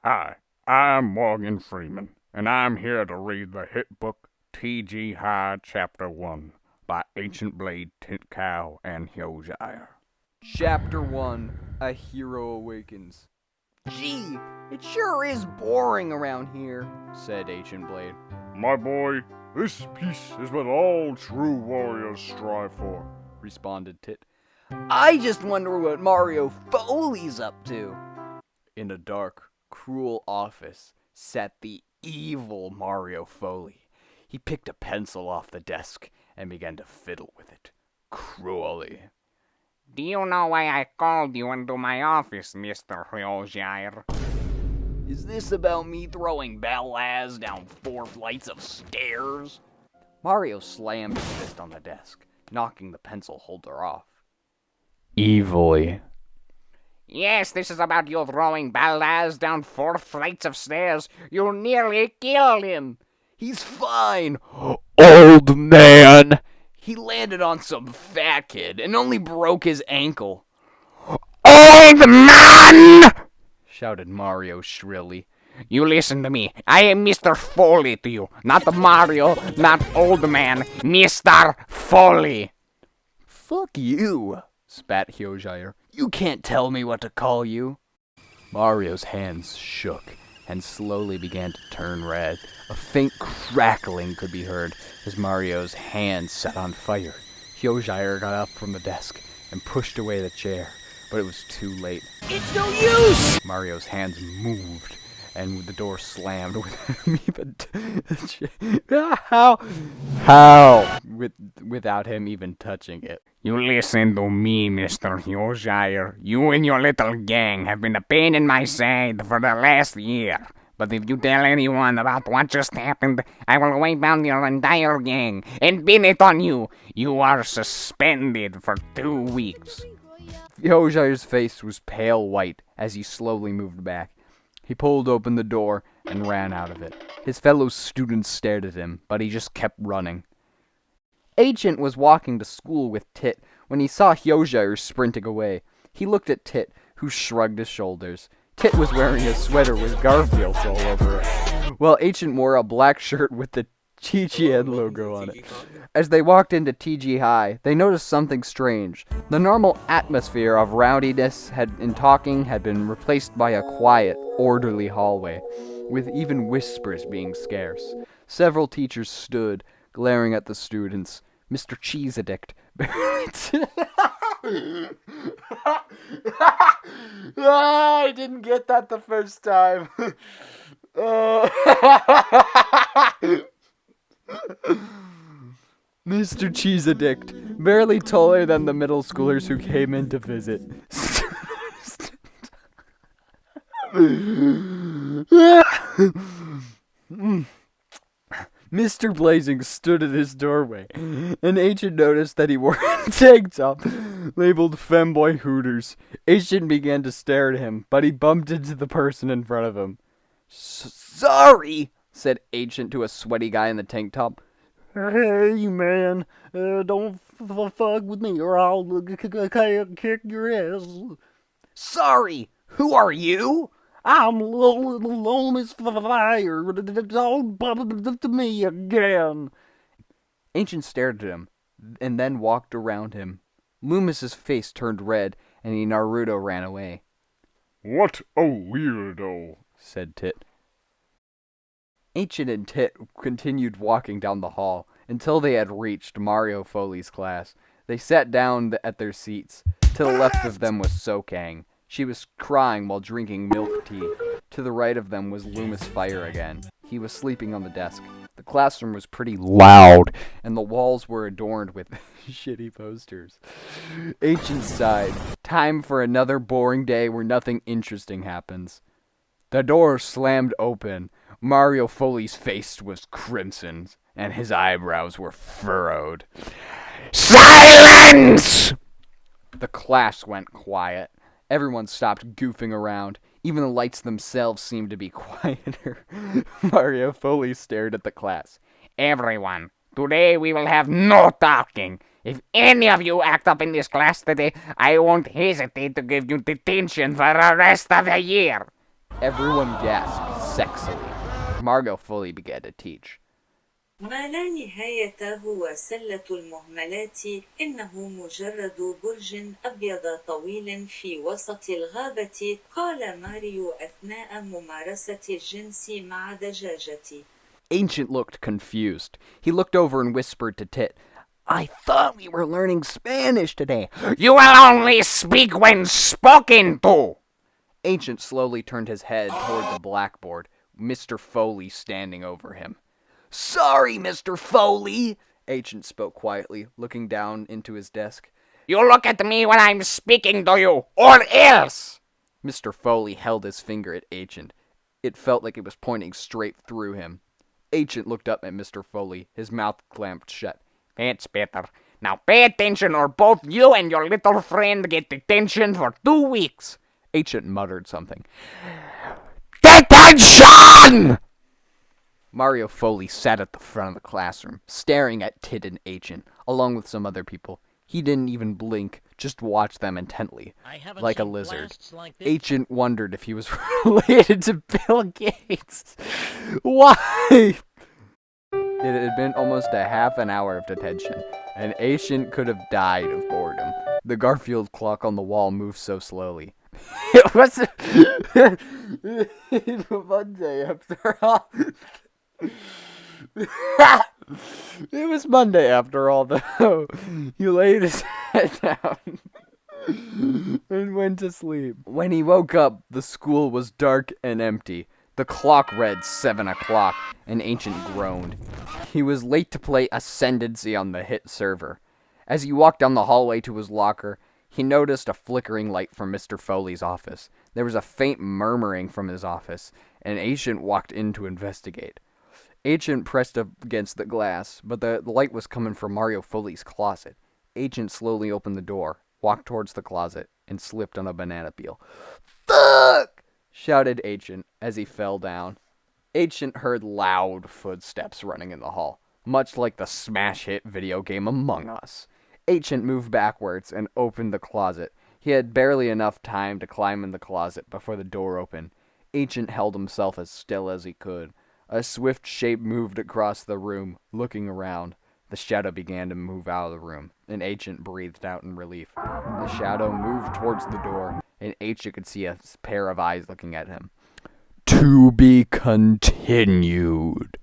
Hi, I'm Morgan Freeman, and I'm here to read the hit book T.G. Hyde Chapter 1 by Ancient Blade, Tint Cow, and Hyoshire. Chapter 1, A Hero Awakens. Gee, it sure is boring around here, said Ancient Blade. My boy, this peace is what all true warriors strive for, responded Tit. I just wonder what Mario Foley's up to. In a dark, cruel office sat the evil Mario Foley. He picked a pencil off the desk and began to fiddle with it, cruelly. Do you know why I called you into my office, Mr. Hyoshire? Is this about me throwing Ballaz down 4 flights of stairs? Mario slammed his fist on the desk, knocking the pencil holder off. Evilly. Yes, this is about you throwing Ballaz down 4 flights of stairs. You nearly killed him. He's fine, old man. He landed on some fat kid and only broke his ankle. Old man! Shouted Mario shrilly. You listen to me. I am Mr. Foley to you. Not Mario, not old man. Mr. Foley. Fuck you, spat Hyoshire. You can't tell me what to call you. Mario's hands shook and slowly began to turn red. A faint crackling could be heard as Mario's hands set on fire. Hyoshire got up from the desk and pushed away the chair, but it was too late. It's no use! Mario's hands moved, and the door slammed without him even touching it. You listen to me, Mr. Hyoshire. You and your little gang have been a pain in my side for the last year. But if you tell anyone about what just happened, I will wipe out your entire gang and pin it on you. You are suspended for 2 weeks. Hyoshire's face was pale white as he slowly moved back. He pulled open the door and ran out of it. His fellow students stared at him, but he just kept running. Ancient was walking to school with Tit when he saw Hyoshire sprinting away. He looked at Tit, who shrugged his shoulders. Tit was wearing a sweater with Garfields all over it, while Ancient wore a black shirt with the TGN logo on it. As they walked into TG High, they noticed something strange. The normal atmosphere of rowdiness and talking had been replaced by a quiet, orderly hallway, with even whispers being scarce. Several teachers stood, glaring at the students. Mr. Cheese Addict. I didn't get that the first time. Mr. Cheese Addict, barely taller than the middle schoolers who came in to visit. Mr. Blazing stood at his doorway, and Ancient noticed that he wore a tank top labeled Femboy Hooters. Ancient began to stare at him, but he bumped into the person in front of him. Sorry, said Ancient to a sweaty guy in the tank top. Hey, man, don't fuck with me or I'll kick your ass. Sorry, who are you? I'm Loomis Fire. Don't bump to me again. Ancient stared at him, and then walked around him. Loomis's face turned red, and Naruto ran away. What a weirdo, said Tit. Ancient and Tit continued walking down the hall until they had reached Mario Foley's class. They sat down at their seats. To the left of them was Sokang. She was crying while drinking milk tea. To the right of them was Loomis Fire again. He was sleeping on the desk. The classroom was pretty loud, and the walls were adorned with shitty posters. Ancient sighed. Time for another boring day where nothing interesting happens. The door slammed open. Mario Foley's face was crimson, and his eyebrows were furrowed. Silence! The class went quiet. Everyone stopped goofing around. Even the lights themselves seemed to be quieter. Mario Foley stared at the class. Everyone, today we will have no talking. If any of you act up in this class today, I won't hesitate to give you detention for the rest of the year. Everyone gasped sexily. Margot Foley began to teach. ما لا نهاية هو سلة المهملات إنه مجرد برج أبيض طويل في وسط الغابة قال ماريو أثناء ممارسة الجنس مع دجاجتي. Ancient looked confused. He looked over and whispered to Tit, I thought we were learning Spanish today. You will only speak when spoken to. Ancient slowly turned his head toward the blackboard, Mr. Foley standing over him. Sorry, Mr. Foley, Ancient spoke quietly, looking down into his desk. You look at me when I'm speaking to you, or else! Mr. Foley held his finger at Ancient. It felt like it was pointing straight through him. Ancient looked up at Mr. Foley, his mouth clamped shut. That's better. Now pay attention or both you and your little friend get detention for 2 weeks. Ancient muttered something. Detention! Mario Foley sat at the front of the classroom, staring at Tit and Ancient, along with some other people. He didn't even blink, just watched them intently, like a lizard. Ancient wondered if he was related to Bill Gates. Why? It had been almost a half an hour of detention, and Ancient could have died of boredom. The Garfield clock on the wall moved so slowly. It was Monday after all. It was Monday after all, though. He laid his head down and went to sleep. When he woke up, the school was dark and empty. The clock read 7 o'clock, and Ancient groaned. He was late to play Ascendancy on the hit server. As he walked down the hallway to his locker, he noticed a flickering light from Mr. Foley's office. There was a faint murmuring from his office, and Ancient walked in to investigate. Ancient pressed up against the glass, but the light was coming from Mario Foley's closet. Ancient slowly opened the door, walked towards the closet, and slipped on a banana peel. Fuck! Shouted Ancient as he fell down. Ancient heard loud footsteps running in the hall, much like the smash hit video game Among Us. Ancient moved backwards and opened the closet. He had barely enough time to climb in the closet before the door opened. Ancient held himself as still as he could. A swift shape moved across the room, looking around. The shadow began to move out of the room, and Ancient breathed out in relief. The shadow moved towards the door, and Ancient could see a pair of eyes looking at him. To be continued.